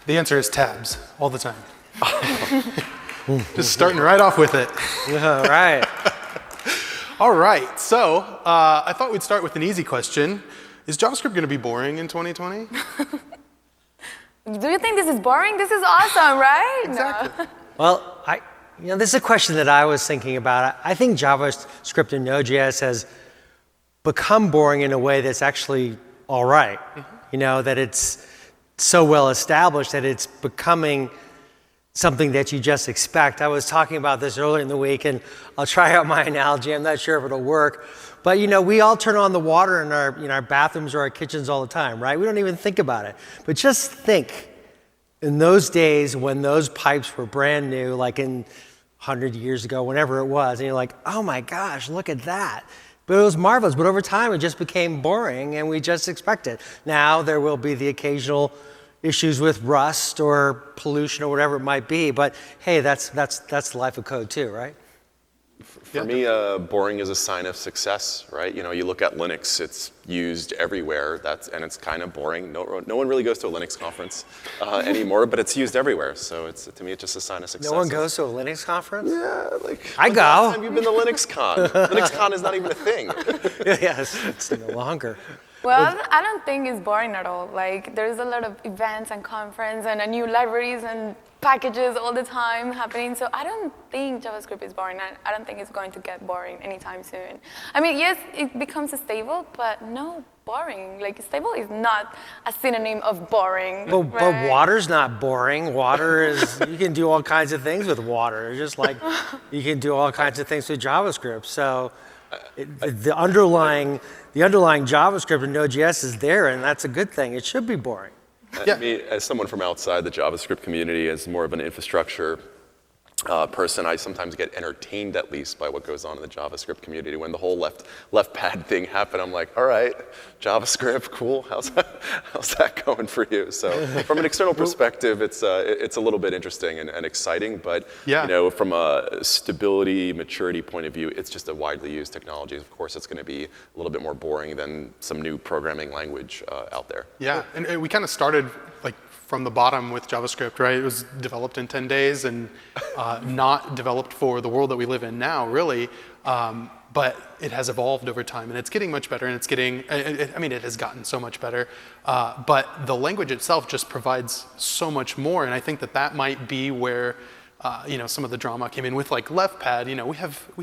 The answer is tabs, all the time. Just starting right off with it. All right. All right, so I thought we'd start with an easy question. Is JavaScript going to be boring in 2020? Do you think this is boring? This is awesome, right? Exactly. No. Well, this is a question that I was thinking about. I think JavaScript and Node.js has become boring in a way that's actually all right. That it's so well established that it's becoming something that you just expect. I was talking about this earlier in the week, and I'll try out my analogy. I'm not sure if it'll work. But we all turn on the water in our bathrooms or our kitchens all the time, right? We don't even think about it. But just think, in those days when those pipes were brand new, like in 100 years ago, whenever it was, and you're like, oh my gosh, look at that. But it was marvelous. But over time, it just became boring, and we just expect it. Now there will be the occasional issues with rust or pollution or whatever it might be. But hey, that's the life of code too, right? For me, boring is a sign of success, right? You look at Linux; it's used everywhere. And it's kind of boring. No one really goes to a Linux conference anymore, but it's used everywhere. So to me, it's just a sign of success. No one goes to a Linux conference? Yeah, I go. Last time you've been to LinuxCon? LinuxCon is not even a thing. Yes, it's no longer. Well, I don't think it's boring at all. Like, there's a lot of events and conferences and new libraries and packages all the time happening. So I don't think JavaScript is boring. I don't think it's going to get boring anytime soon. I mean, yes, it becomes stable, but no boring. Like, stable is not a synonym of boring. But water's not boring. Water is, you can do all kinds of things with water. Just like you can do all kinds of things with JavaScript. So the underlying JavaScript and Node.js is there, and that's a good thing. It should be boring. Yeah. Me, as someone from outside the JavaScript community, as more of an infrastructure person, I sometimes get entertained at least by what goes on in the JavaScript community. When the whole left pad thing happened, I'm like, all right, JavaScript, cool. How's that going for you? So from an external perspective, it's a little bit interesting and exciting. But from a stability, maturity point of view, it's just a widely used technology. Of course, it's going to be a little bit more boring than some new programming language out there. Yeah, and we kind of started from the bottom with JavaScript, right? It was developed in 10 days and not developed for the world that we live in now, really. But it has evolved over time, and it's getting much better, and it's getting, it has gotten so much better. But the language itself just provides so much more, and I think that might be where some of the drama came in with left pad. We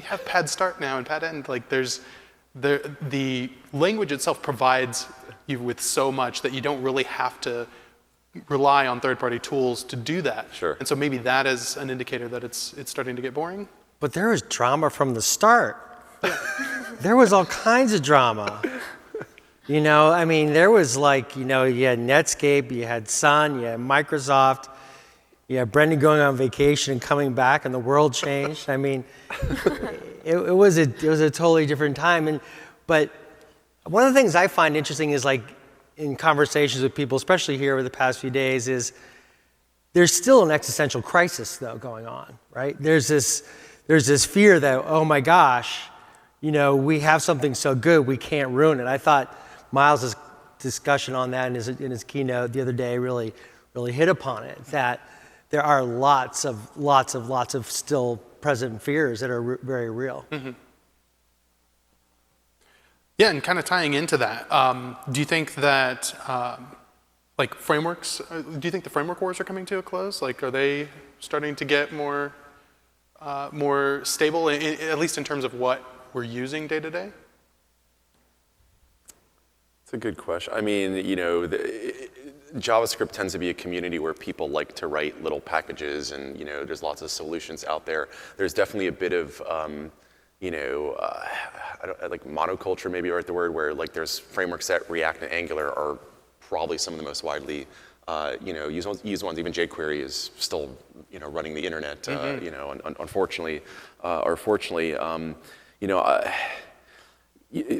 have pad start now and pad end. The language itself provides you with so much that you don't really have to rely on third-party tools to do that. Sure. And so maybe that is an indicator that it's starting to get boring. But there was drama from the start. There was all kinds of drama. There was you had Netscape, you had Sun, you had Microsoft, you had Brendan going on vacation and coming back, and the world changed. It was a totally different time. But one of the things I find interesting is in conversations with people, especially here over the past few days, is there's still an existential crisis, though, going on, right? There's this fear that, oh my gosh, we have something so good, we can't ruin it. I thought Miles' discussion on that in his keynote the other day really hit upon it, that there are lots of still present fears that are very real. Mm-hmm. Yeah, and kind of tying into that, do you think that frameworks? Do you think the framework wars are coming to a close? Are they starting to get more stable, at least in terms of what we're using day to day? It's a good question. JavaScript tends to be a community where people like to write little packages, and there's lots of solutions out there. There's definitely a bit of monoculture, maybe right the word, where there's frameworks that React and Angular are probably some of the most widely used ones. Even jQuery is still running the internet. Mm-hmm. Unfortunately, or fortunately,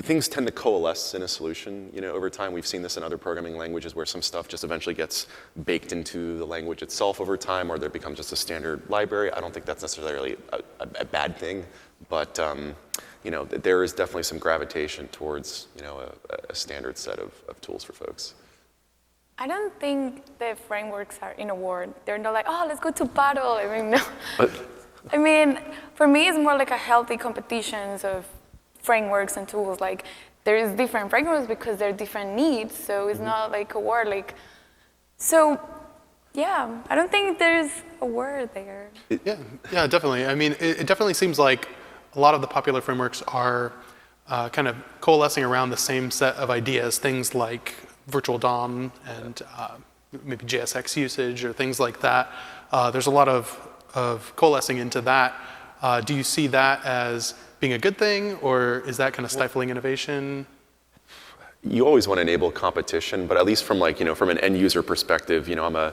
things tend to coalesce in a solution. Over time, we've seen this in other programming languages where some stuff just eventually gets baked into the language itself over time, or there becomes just a standard library. I don't think that's necessarily a bad thing, but there is definitely some gravitation towards a standard set of tools for folks. I don't think the frameworks are in a war. They're not like, oh, let's go to battle. I mean, no. I mean, for me, it's more like a healthy competitions of frameworks and tools. Like, there is different frameworks because there are different needs. So it's not like a war. Like, so yeah, I don't think there's a war there. Yeah, definitely. I mean, it definitely seems like a lot of the popular frameworks are kind of coalescing around the same set of ideas, things like virtual DOM and maybe JSX usage or things like that. There's a lot of coalescing into that. Do you see that as being a good thing, or is that kind of stifling innovation? You always want to enable competition, but at least from from an end user perspective, I'm a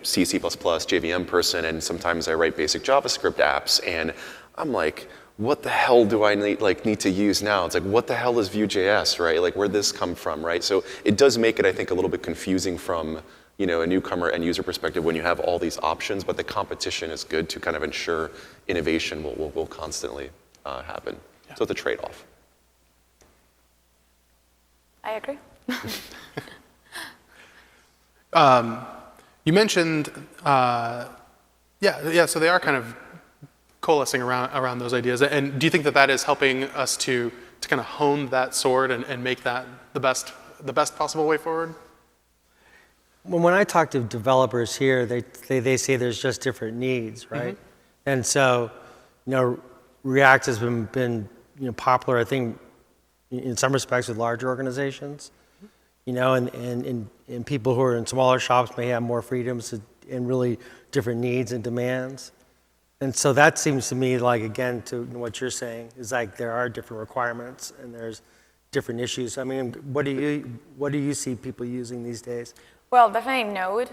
C, C++, JVM person, and sometimes I write basic JavaScript apps, and I'm like, what the hell do I need to use now? It's like, what the hell is Vue.js, right? Like, where'd this come from, right? So it does make it, I think, a little bit confusing from a newcomer end user perspective when you have all these options, but the competition is good to kind of ensure innovation will constantly happen. Yeah. So it's a trade-off. I agree. You mentioned, so they are kind of coalescing around those ideas. And do you think that that is helping us to kind of hone that sword and make that the best possible way forward? When I talk to developers here, they say there's just different needs, right? Mm-hmm. And so, React has been popular, I think, in some respects with larger organizations, and people who are in smaller shops may have more freedoms and really different needs and demands. And so that seems to me like, again, to what you're saying, is like there are different requirements and there's different issues. I mean, what do you see people using these days? Well, definitely Node.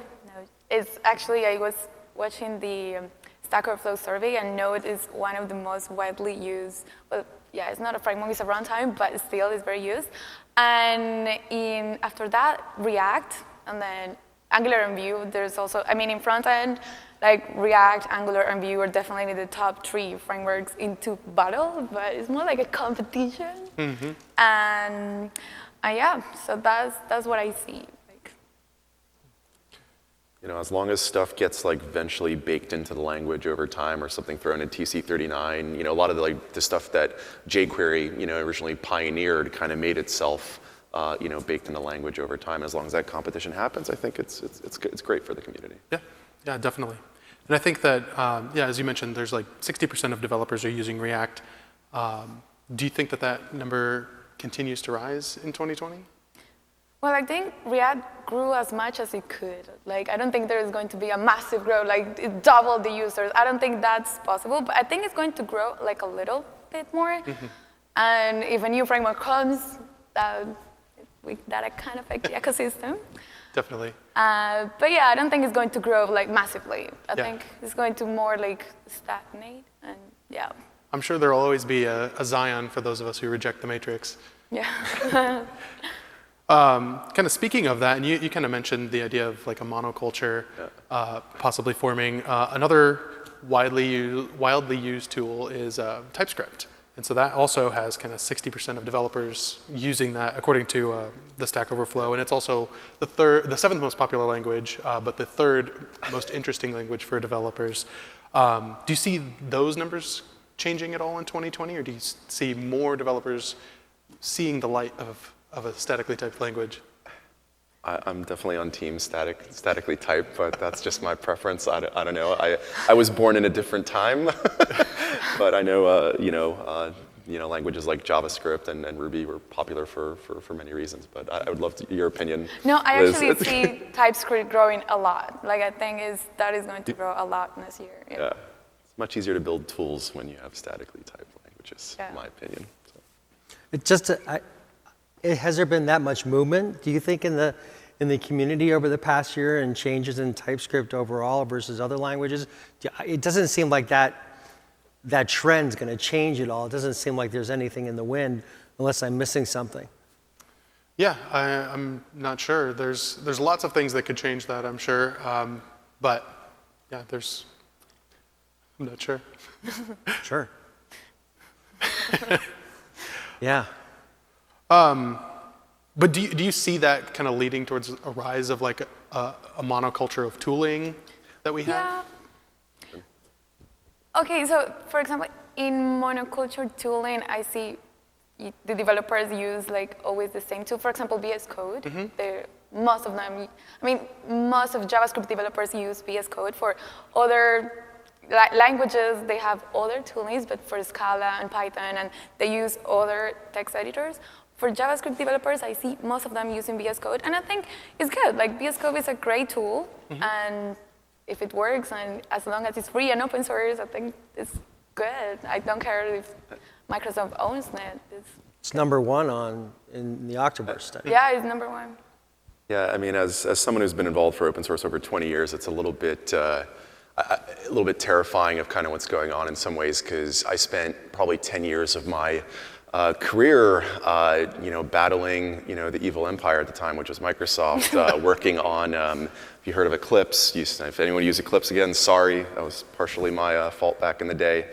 It's actually, I was watching the Stack Overflow survey, and Node is one of the most widely used. Well, yeah, it's not a framework, it's a runtime, but still it's very used. And after that, React, and then Angular and Vue. There's also, in front end, like React, Angular, and Vue are definitely the top 3 frameworks into battle, but it's more like a competition. Mm-hmm. And yeah, so that's what I see. As long as stuff gets eventually baked into the language over time, or something thrown in TC39, a lot of the stuff that jQuery, originally pioneered, kind of made itself, baked into language over time. As long as that competition happens, I think it's great for the community. Yeah, definitely. And I think that, as you mentioned, there's 60% of developers are using React. Do you think that number continues to rise in 2020? Well, I think React grew as much as it could. I don't think there is going to be a massive growth, it doubled the users. I don't think that's possible, but I think it's going to grow a little bit more. Mm-hmm. And if a new framework comes, that kind of affect the ecosystem. Definitely. But yeah, I don't think it's going to grow massively. I think it's going to more stagnate, and yeah. I'm sure there'll always be a Zion for those of us who reject the matrix. Yeah. Kind of speaking of that, and you kind of mentioned the idea of a monoculture possibly forming. Another widely used tool is TypeScript. And so that also has kind of 60% of developers using that, according to the Stack Overflow. And it's also the 7th most popular language, but the 3rd most interesting language for developers. Do you see those numbers changing at all in 2020, or do you see more developers seeing the light of a statically typed language? I'm definitely on team statically typed, but that's just my preference. I don't know. I was born in a different time, but I know languages like JavaScript and Ruby were popular for many reasons. But I would love your opinion. No, I actually see TypeScript growing a lot. I think that is going to grow a lot this year. Yeah, it's much easier to build tools when you have statically typed languages, in my opinion. So. Has there been that much movement, do you think, in the community over the past year, and changes in TypeScript overall versus other languages? It doesn't seem like that trend's going to change at all. It doesn't seem like there's anything in the wind, unless I'm missing something. Yeah, I'm not sure. There's lots of things that could change that, I'm sure. But yeah, I'm not sure. Sure. Yeah. But do you see that kind of leading towards a rise of like a monoculture of tooling that we have? Yeah. Okay, so for example, in monoculture tooling, I see the developers use like always the same tool. For example, VS Code. Most of them, most of JavaScript developers use VS Code. For other languages, they have other toolings, but for Scala and Python, and they use other text editors. For JavaScript developers, I see most of them using VS Code, and I think it's good. Like VS Code is a great tool, and if it works, and as long as it's free and open source, I think it's good. I don't care if Microsoft owns it. It's number one in the October study. Yeah, it's number one. Yeah, I mean, as someone who's been involved for open source over 20 years, it's a little bit terrifying of kind of what's going on in some ways, because I spent probably 10 years of my career, battling, the evil empire at the time, which was Microsoft, working on, if you heard of Eclipse, if anyone used Eclipse again, sorry, that was partially my fault back in the day.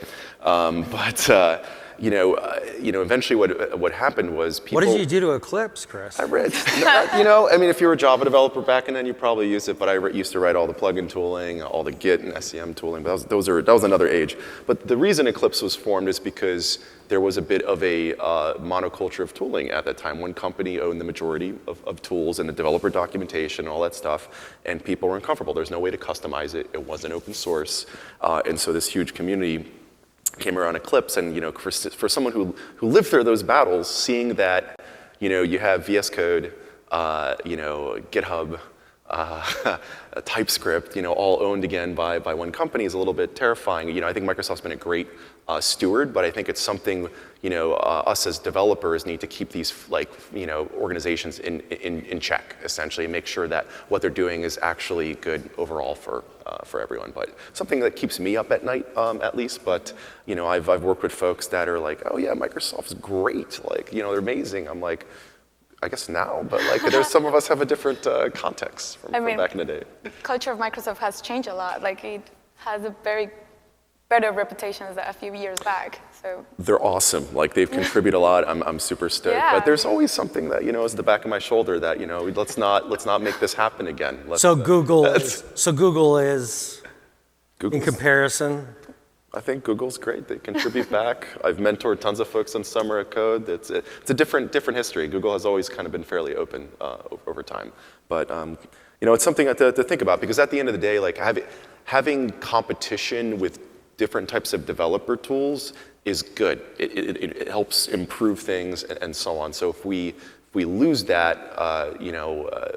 Eventually what happened was people. What did you do to Eclipse, Chris? I read, if you were a Java developer back in then, you probably used it, but I used to write all the plugin tooling, all the Git and SCM tooling, but that was another age. But the reason Eclipse was formed is because there was a bit of a monoculture of tooling at that time. One company owned the majority of tools and the developer documentation and all that stuff, and people were uncomfortable. There's no way to customize it. It wasn't open source. And so this huge community came around Eclipse, and for someone who lived through those battles, seeing that you have VS Code, GitHub, TypeScript, all owned again by one company is a little bit terrifying. I think Microsoft's been a great steward, but I think it's something us as developers need to keep these organizations in check, essentially, and make sure that what they're doing is actually good overall for everyone. But something that keeps me up at night, at least. But I've worked with folks that are like, oh yeah, Microsoft's great, they're amazing. I'm like, I guess now, but there's some of us have a different context from back in the day. The culture of Microsoft has changed a lot. It has a very better reputation than a few years back. So they're awesome. They've contributed a lot. I'm super stoked. Yeah. But there's always something that is the back of my shoulder that let's not make this happen again. Google is in comparison. I think Google's great. They contribute back. I've mentored tons of folks on Summer of Code. It's a different history. Google has always kind of been fairly open over time. But it's something to think about, because at the end of the day, having competition with different types of developer tools is good. It helps improve things and so on. So if we lose that,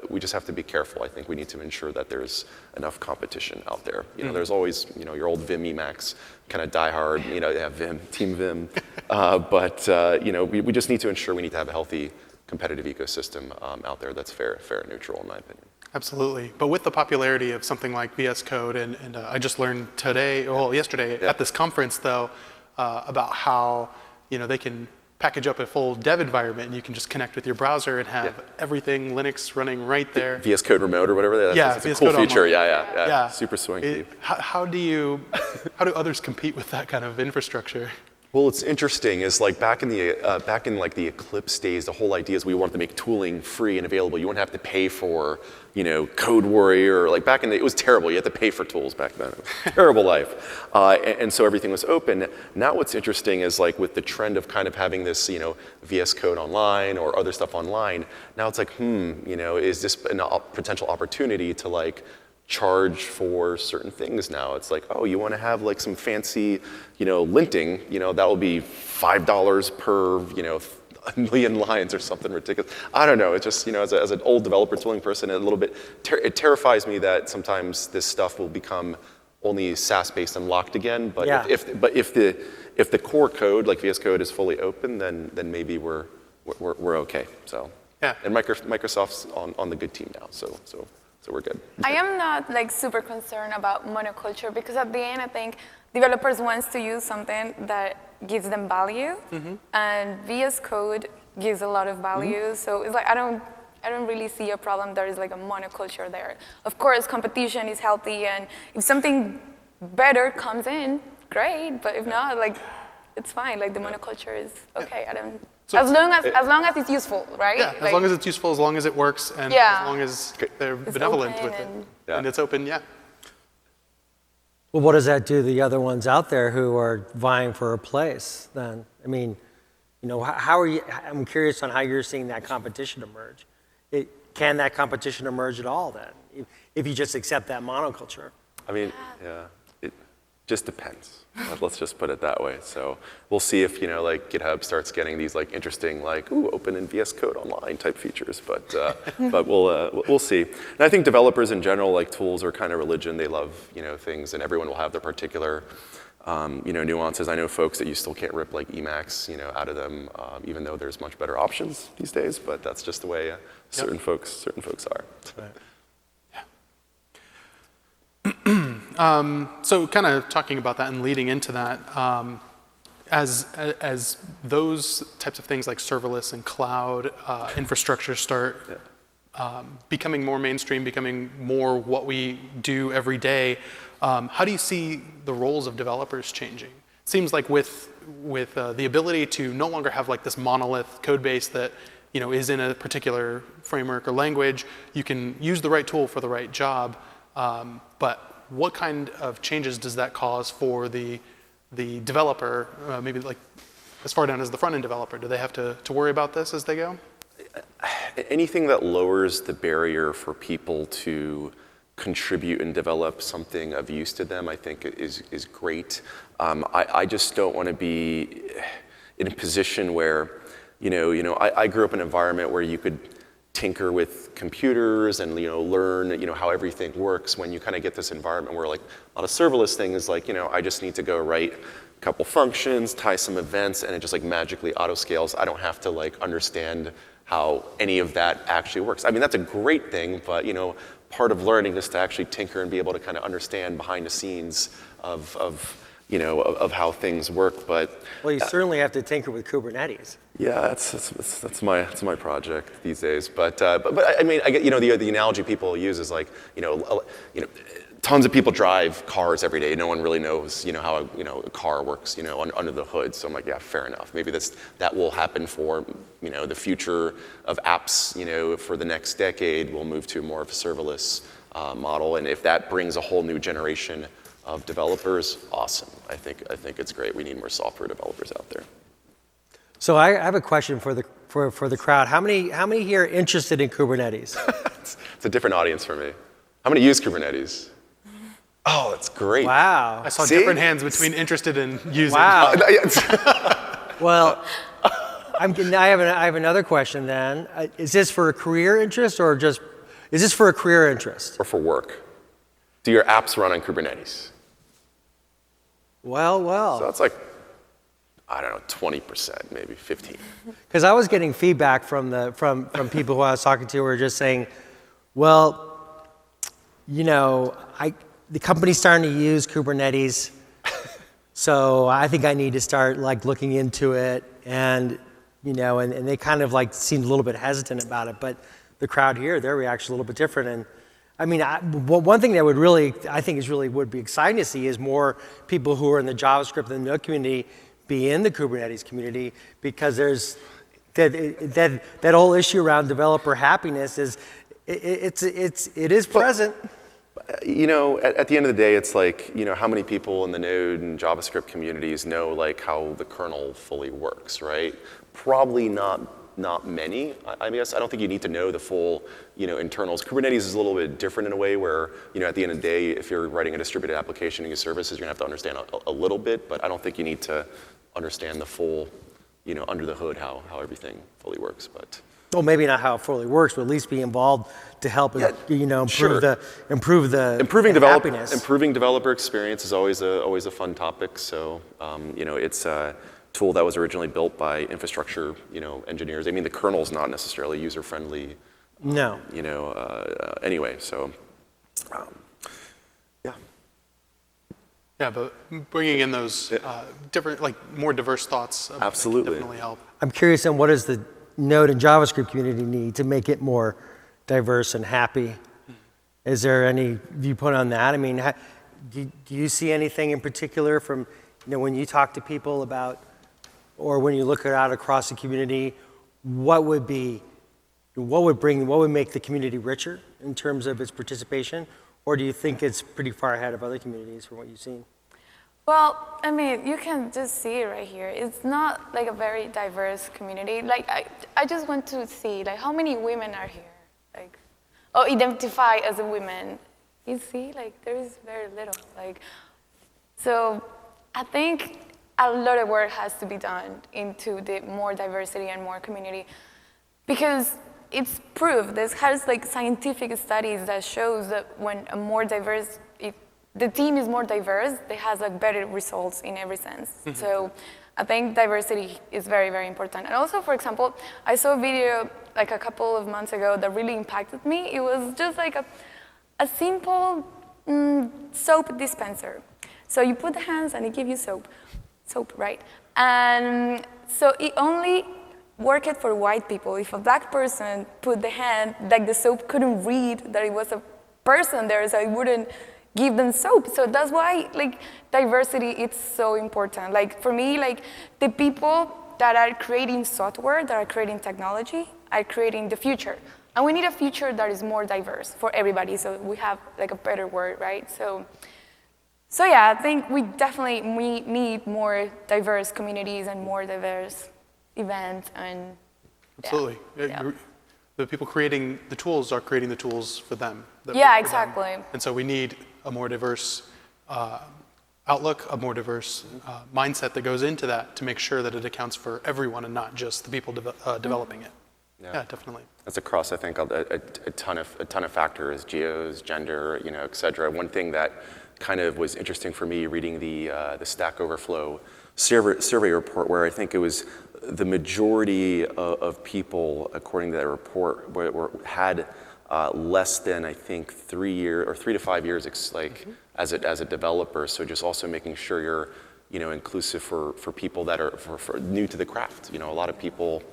we just have to be careful. I think we need to ensure that there's enough competition out there. There's always, your old Vim Emacs kind of die hard, have Vim, Team Vim. We just need to ensure we need to have a healthy competitive ecosystem out there that's fair and neutral, in my opinion. Absolutely. But with the popularity of something like VS Code, and I just learned yesterday at this conference, though, about how they can package up a full dev environment, and you can just connect with your browser and have everything Linux running right there. VS Code Remote or whatever. That's a cool feature. Yeah. Super swanky. How do others compete with that kind of infrastructure? Well, what's interesting is back in the Eclipse days, the whole idea is we wanted to make tooling free and available. You wouldn't have to pay for Code Warrior. Back in it was terrible. You had to pay for tools back then. It was a terrible life. And so everything was open. Now what's interesting is with the trend of kind of having this VS Code online or other stuff online. Now it's is this a potential opportunity to charge for certain things now? It's you want to have some fancy, linting, that will be $5 per, a million lines or something ridiculous. I don't know. It's just, as an old developer tooling person, it terrifies me that sometimes this stuff will become only SaaS-based and locked again. But if the core code, like VS Code, is fully open, then maybe we're okay. So yeah. And Microsoft's on the good team now. So we're good. I am not super concerned about monoculture, because at the end I think developers want to use something that gives them value, and VS Code gives a lot of value. So it's I don't really see a problem. There is a monoculture there. Of course, competition is healthy, and if something better comes in, great. But if not, it's fine. The monoculture is okay. as long as it's useful, right? Yeah, as long as it's useful, as long as it works, and Yeah. as long as they're It's benevolent open with it. and- And it's open, yeah. Well, what does that do to the other ones out there who are vying for a place then? I mean, how are you, I'm curious on how you're seeing that competition emerge. Can that competition emerge at all then, if you just accept that monoculture? I mean, yeah, it just depends. Let's just put it that way. So we'll see if, like GitHub starts getting these like interesting, like, ooh, open in VS Code Online type features, but we'll see. And I think developers in general, like tools are kind of religion. They love, things, and everyone will have their particular, nuances. I know folks that you still can't rip like Emacs, out of them, even though there's much better options these days, but that's just the way certain folks are. Right. So kind of talking about that and leading into that, as those types of things like serverless and cloud infrastructure start becoming more mainstream, becoming more what we do every day, how do you see the roles of developers changing? It seems like with the ability to no longer have like this monolith code base that is in a particular framework or language, you can use the right tool for the right job, but what kind of changes does that cause for the developer, maybe like as far down as the front-end developer? Do they have to worry about this as they go? Anything that lowers the barrier for people to contribute and develop something of use to them, I think is great. I just don't want to be in a position where, I grew up in an environment where you could tinker with computers and learn how everything works. When you kind of get this environment where like a lot of serverless things like I just need to go write a couple functions, tie some events, and it just like magically auto scales. I don't have to like understand how any of that actually works. I mean, that's a great thing, but part of learning is to actually tinker and be able to kind of understand behind the scenes of how things work. But Well, you certainly have to tinker with Kubernetes. yeah, that's my project these days. But I mean, I get the analogy people use is like tons of people drive cars every day. No one really knows how a car works under the hood. So I'm like, yeah, fair enough. Maybe that will happen for the future of apps. For the next decade, we'll move to more of a serverless model. And if that brings a whole new generation of developers, awesome. I think it's great. We need more software developers out there. So I have a question for the crowd. How many here are interested in Kubernetes? It's a different audience for me. How many use Kubernetes? Oh, that's great. Wow. I saw See? different hands between interested in using. Wow. Well, I have another question then. Is this for a career interest or is this for a career interest? Or for work. Do your apps run on Kubernetes? Well. So it's like, I don't know, 20%, maybe 15. Because I was getting feedback from people who I was talking to who were just saying, well, the company's starting to use Kubernetes, so I think I need to start like looking into it, and and they kind of like seemed a little bit hesitant about it. But the crowd here, their reaction a little bit different. And I mean, one thing that would be exciting to see is more people who are in the JavaScript and the Node community be in the Kubernetes community, because there's that whole issue around developer happiness is it is present. At the end of the day, it's like, how many people in the Node and JavaScript communities know like how the kernel fully works, right? Probably not many. I guess I don't think you need to know the full, internals. Kubernetes is a little bit different in a way where, at the end of the day, if you're writing a distributed application and your services, you're gonna have to understand a little bit, but I don't think you need to understand the full, under the hood how everything fully works. But Well, maybe not how it fully works, but at least be involved to help, improve sure. the happiness. Improving developer experience is always a fun topic. So, it's a tool that was originally built by infrastructure, engineers. I mean, the kernel's not necessarily user friendly. No. Anyway, so, yeah. Yeah, but bringing in those different, like more diverse thoughts Absolutely. definitely help. I'm curious on what does the Node and JavaScript community need to make it more diverse and happy? Is there any viewpoint on that? I mean, do you see anything in particular from, when you talk to people about or when you look it out across the community, what would make the community richer in terms of its participation? Or do you think it's pretty far ahead of other communities from what you've seen? Well, I mean, you can just see it right here. It's not like a very diverse community. Like, I just want to see, like, how many women are here? Like, or identify as a woman. You see, like, there is very little. Like, so I think a lot of work has to be done into the more diversity and more community, because it's proved. This has like scientific studies that shows that when a more diverse, if the team is more diverse, it has like better results in every sense. So I think diversity is very, very important. And also, for example, I saw a video like a couple of months ago that really impacted me. It was just like a simple soap dispenser. So you put the hands and it gives you soap, right? And so it only worked for white people. If a black person put the hand, like the soap couldn't read that it was a person there, so it wouldn't give them soap. So that's why like diversity is so important. Like for me, like the people that are creating software, that are creating technology, are creating the future. And we need a future that is more diverse for everybody, so we have like a better world, right? So yeah, I think we need more diverse communities and more diverse events and Absolutely. Yeah. The people creating the tools are creating the tools for them. that Yeah, work for them. exactly. And so we need a more diverse outlook, a more diverse mindset that goes into that to make sure that it accounts for everyone and not just the people developing it. Yeah, definitely. That's across, I think, a ton of factors, geos, gender, et cetera. One thing that kind of was interesting for me reading the Stack Overflow survey report, where I think it was the majority of people, according to that report, had less than, I think, 3 to 5 years as a developer. So just also making sure you're inclusive for people that are for new to the craft. A lot of people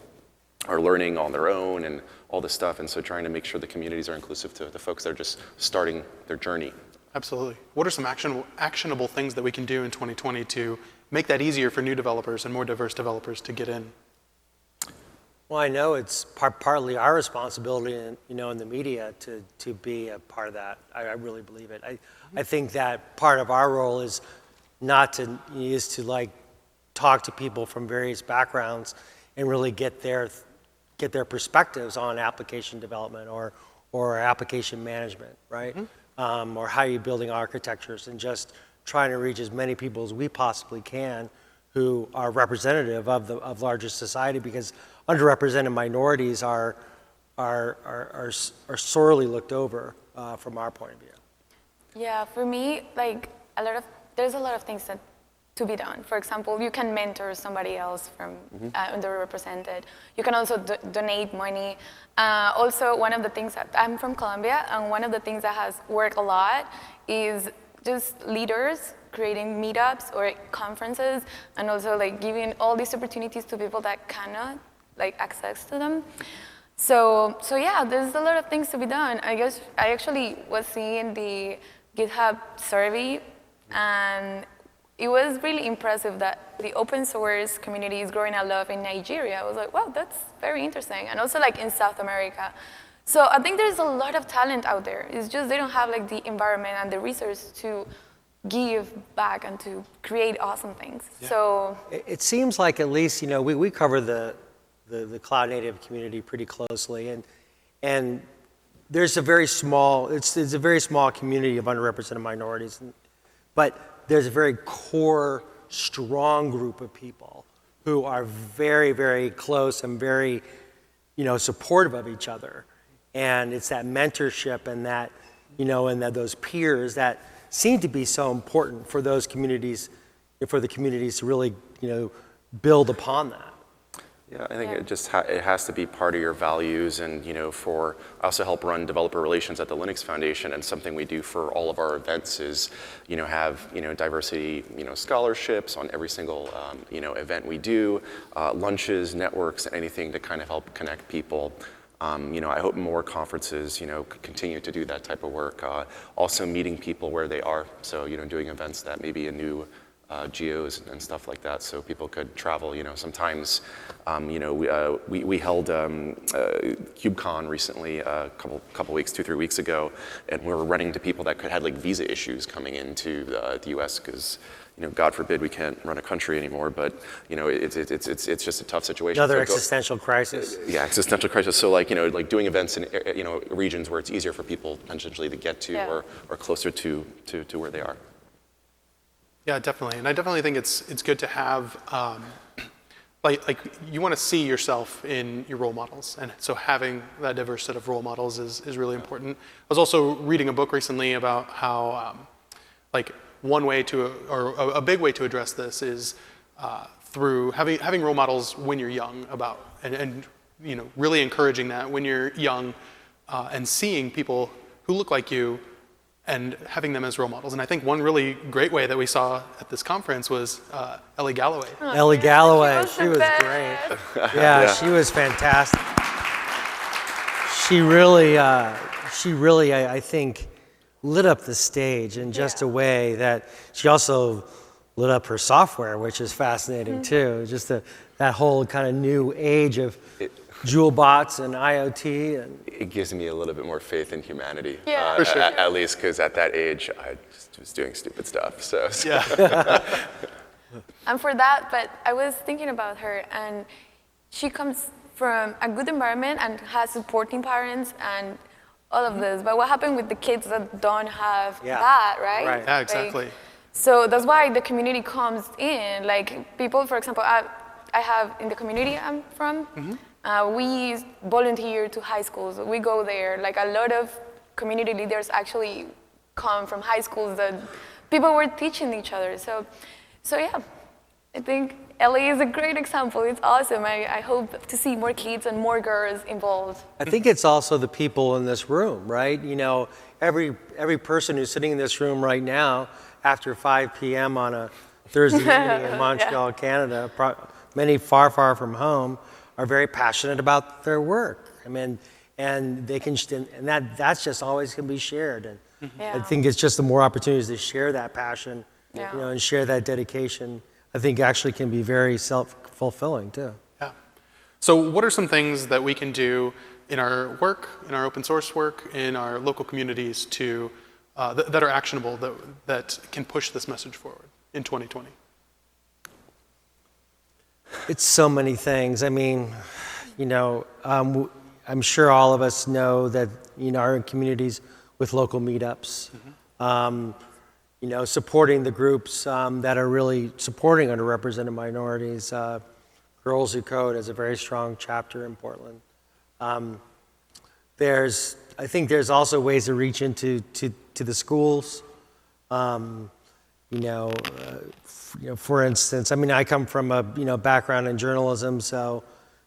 are learning on their own and all this stuff, and so trying to make sure the communities are inclusive to the folks that are just starting their journey. Absolutely. What are some actionable things that we can do in 2020 to make that easier for new developers and more diverse developers to get in? Well, I know it's partly our responsibility, in the media to be a part of that. I really believe it. I think that part of our role is to like talk to people from various backgrounds and really get their perspectives on application development or application management, right? Or how you're building architectures, and just trying to reach as many people as we possibly can who are representative of larger society, because underrepresented minorities are sorely looked over from our point of view. Yeah, for me, like there's a lot of things that to be done. For example, you can mentor somebody else from underrepresented. You can also donate money. Also, one of the things that I'm from Colombia, and one of the things that has worked a lot is just leaders creating meetups or conferences, and also like giving all these opportunities to people that cannot like access to them. So yeah, there's a lot of things to be done. I guess I actually was seeing the GitHub survey, and it was really impressive that the open source community is growing a lot in Nigeria. I was like, wow, that's very interesting. And also like in South America. So I think there's a lot of talent out there. It's just they don't have like the environment and the resources to give back and to create awesome things. Yeah. So it seems like at least, we cover the cloud native community pretty closely, and there's a very small community of underrepresented minorities, but there's a very core, strong group of people who are very, very close and very, supportive of each other. And it's that mentorship and that, and that those peers that seem to be so important for those communities, for the communities to really, build upon that. Yeah, I think it has to be part of your values, and I also help run developer relations at the Linux Foundation, and something we do for all of our events is have diversity scholarships on every single event we do, lunches, networks, anything to kind of help connect people. I hope more conferences continue to do that type of work. Also meeting people where they are, so doing events that maybe a new geos and stuff like that, so people could travel. Sometimes, we held KubeCon recently, a couple weeks, 2-3 weeks ago, and we were running into people that had like visa issues coming into the U.S. because, God forbid we can't run a country anymore, but it's just a tough situation. Another existential crisis. Yeah, existential crisis. So like doing events in regions where it's easier for people potentially to get to or closer to where they are. Yeah, definitely. And I definitely think it's good to have, like you want to see yourself in your role models. And so having that diverse set of role models is really important. I was also reading a book recently about how, one way or a big way to address this is through having role models when you're young and really encouraging that when you're young and seeing people who look like you and having them as role models. And I think one really great way that we saw at this conference was Ellie Galloway. Ellie Galloway, she was great. Yeah, she was fantastic. She really, I think, lit up the stage in just a way that she also lit up her software, which is fascinating too. Just that whole kind of new age of Joule bots and IoT. It gives me a little bit more faith in humanity, For sure. at least because at that age I just was doing stupid stuff. So. Yeah. And for that, but I was thinking about her, and she comes from a good environment and has supporting parents and all of this. But what happened with the kids that don't have that, right? Right. Yeah, exactly. So that's why the community comes in. Like people, for example, I have in the community I'm from, we volunteer to high schools. We go there. Like a lot of community leaders actually come from high schools that people were teaching each other. So yeah, I think Ellie is a great example. It's awesome. I hope to see more kids and more girls involved. I think it's also the people in this room, right? Every person who's sitting in this room right now after 5 p.m. on a Thursday evening in Montreal, Canada, many far, far from home, are very passionate about their work. I mean, and they can, and that's just always can be shared. And I think it's just the more opportunities to share that passion, and share that dedication, I think actually can be very self-fulfilling too. Yeah. So what are some things that we can do in our work, in our open source work, in our local communities to that are actionable that can push this message forward in 2020? It's so many things. I mean, I'm sure all of us know that are in communities with local meetups. Supporting the groups that are really supporting underrepresented minorities. Girls Who Code has a very strong chapter in Portland. I think there's also ways to reach into the schools. For instance, I mean, I come from a background in journalism, so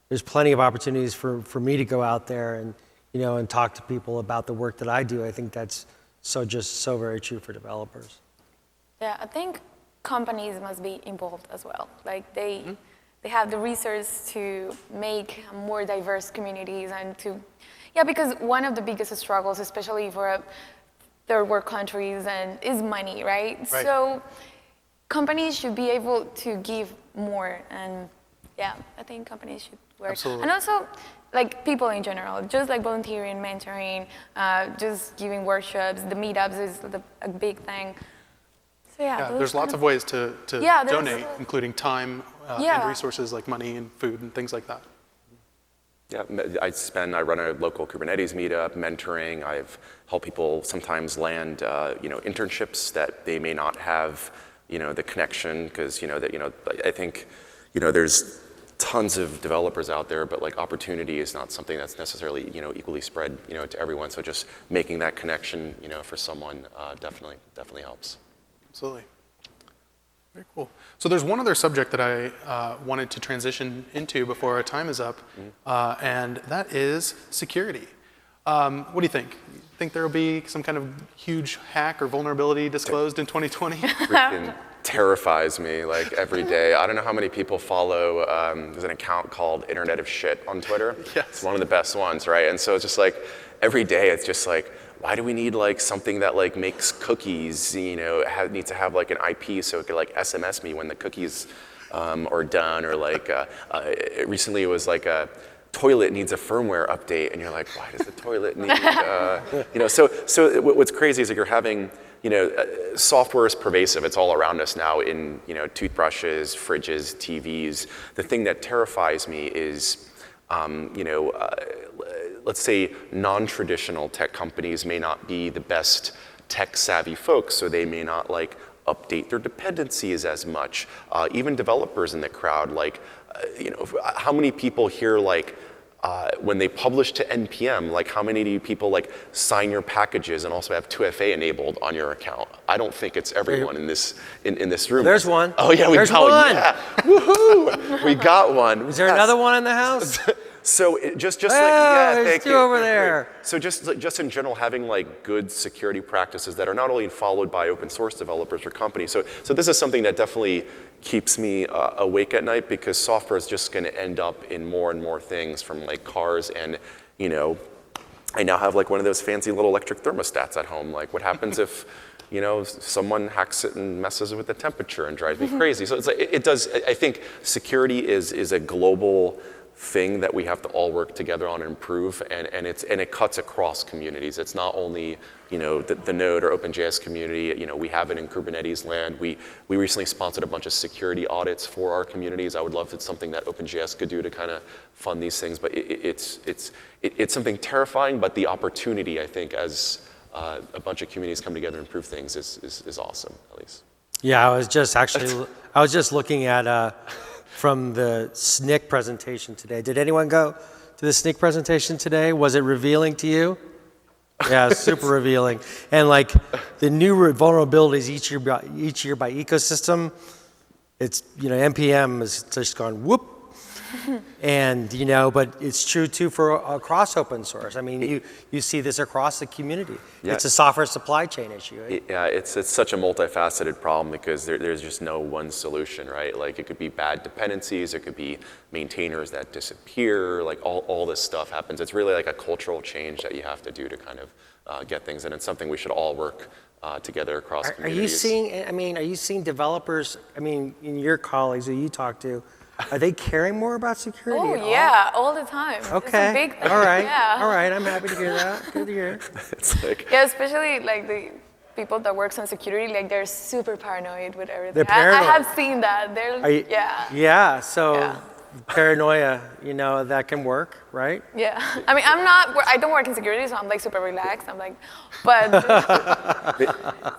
there's plenty of opportunities for me to go out there and talk to people about the work that I do. I think that's so very true for developers. Yeah, I think companies must be involved as well. Like they have the resources to make more diverse communities and because one of the biggest struggles, especially for third world countries, is money, right? So companies should be able to give more, and I think companies should work. Absolutely. And also, like people in general, just like volunteering, mentoring, just giving workshops, the meetups is a big thing. So there's lots of ways to donate, including time and resources like money and food and things like that. Yeah, I run a local Kubernetes meetup, mentoring. I've helped people sometimes land, internships that they may not have, the connection, because I think, there's tons of developers out there, but like opportunity is not something that's necessarily, equally spread, to everyone. So just making that connection, for someone definitely helps. Absolutely. Very cool. So there's one other subject that I wanted to transition into before our time is up, and that is security. What do you think? Think there will be some kind of huge hack or vulnerability disclosed in 2020? Freaking terrifies me like every day. I don't know how many people follow, there's an account called Internet of Shit on Twitter. Yes. It's one of the best ones, right? And so it's just like every day it's just like, why do we need like something that like makes cookies, needs to have like an IP so it could like SMS me when the cookies are done, or like recently it was like a toilet needs a firmware update, and you're like, why does the toilet need, so what's crazy is that you're having, software is pervasive. It's all around us now in, toothbrushes, fridges, TVs. The thing that terrifies me is, let's say non-traditional tech companies may not be the best tech-savvy folks, so they may not like update their dependencies as much. Even developers in the crowd, like, how many people here like when they publish to NPM, like how many do you people like sign your packages and also have 2FA enabled on your account? I don't think it's everyone in this room. There's one. Oh yeah, There's one. Yeah. Woohoo! We got one. Is there another one in the house? So just like, there's two over there. So just in general, having like good security practices that are not only followed by open source developers or companies. So this is something that definitely keeps me awake at night, because software is just going to end up in more and more things, from like cars, and I now have like one of those fancy little electric thermostats at home. Like, what happens if someone hacks it and messes with the temperature and drives me crazy? So it's like, it does. I think security is a global thing that we have to all work together on and improve, and it cuts across communities. It's not only the Node or OpenJS community. We have it in Kubernetes land. We recently sponsored a bunch of security audits for our communities. I would love if it's something that OpenJS could do to kind of fund these things. But it's something terrifying. But the opportunity, I think, as a bunch of communities come together and improve things is awesome, at least. Yeah, I was just looking at from the SNCC presentation today. Did anyone go to the SNCC presentation today? Was it revealing to you? Yeah, super revealing. And like the new vulnerabilities each year by ecosystem, it's, NPM has just gone whoop. And, but it's true too for across open source. I mean, you see this across the community. Yeah. It's a software supply chain issue. Right? Yeah, it's such a multifaceted problem, because there's just no one solution, right? Like, it could be bad dependencies, it could be maintainers that disappear, like all this stuff happens. It's really like a cultural change that you have to do to kind of get things, and it's something we should all work together across communities. Are you seeing developers, in your colleagues who you talk to, are they caring more about security? Oh, yeah, all the time. Okay. It's a big thing. All right. Yeah. All right. I'm happy to hear that. Good to hear. It's like, yeah, especially like the people that works on security, like they're super paranoid with everything. They're paranoid. I have seen that. Yeah. Yeah. So Yeah. paranoia, that can work, right? Yeah. I don't work in security, so I'm like super relaxed. I'm like, but.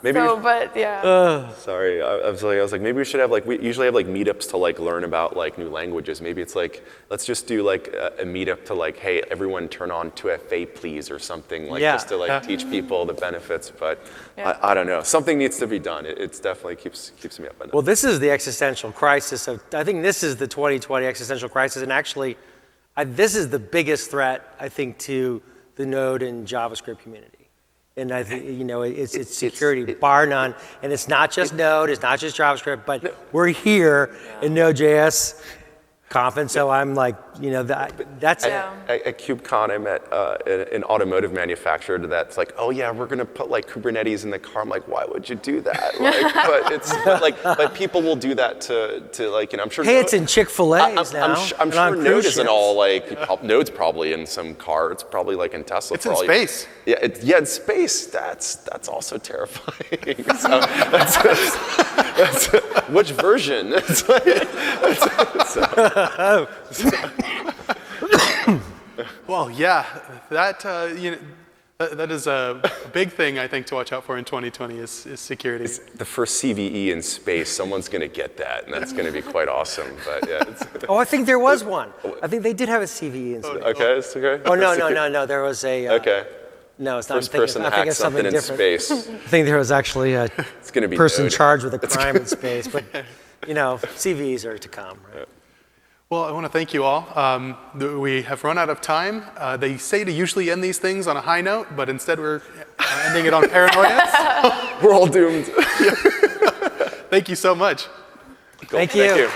But yeah. Sorry, I was like, maybe we should have we usually have meetups to learn about new languages. Maybe it's let's just do a meetup to hey, everyone turn on 2FA please, or something, just to teach people the benefits. But yeah. I don't know, something needs to be done. It's definitely keeps me up at night. Well, this is the existential crisis I think this is the 2020 existential crisis, and actually this is the biggest threat, I think, to the Node and JavaScript community. And I think, it's security, bar none. And it's not just Node, it's not just JavaScript, but we're here in Node.js conference, so I'm like, that's it. At KubeCon, I met an automotive manufacturer that's like, oh yeah, we're gonna put Kubernetes in the car. I'm like, why would you do that? But people will do that to I'm sure. Hey, it's in Chick-fil-A's now. I'm sure Node isn't all Node's probably in some car. It's probably in Tesla. It's in space. Yeah, in space. That's also terrifying. So that's which version? Well, yeah, that that is a big thing, I think, to watch out for in 2020 is security. It's the first CVE in space. Someone's going to get that, and that's going to be quite awesome. But yeah. I think there was one. I think they did have a CVE in space. Okay, it's okay. Oh no. There was a. Okay. No, it's not. First person to hack something in space. I think there was actually a person charged with a crime in space, but CVEs are to come. Right? Well, I want to thank you all. We have run out of time. They say to usually end these things on a high note, but instead we're ending it on paranoia. We're all doomed. Thank you so much. Cool. Thank you.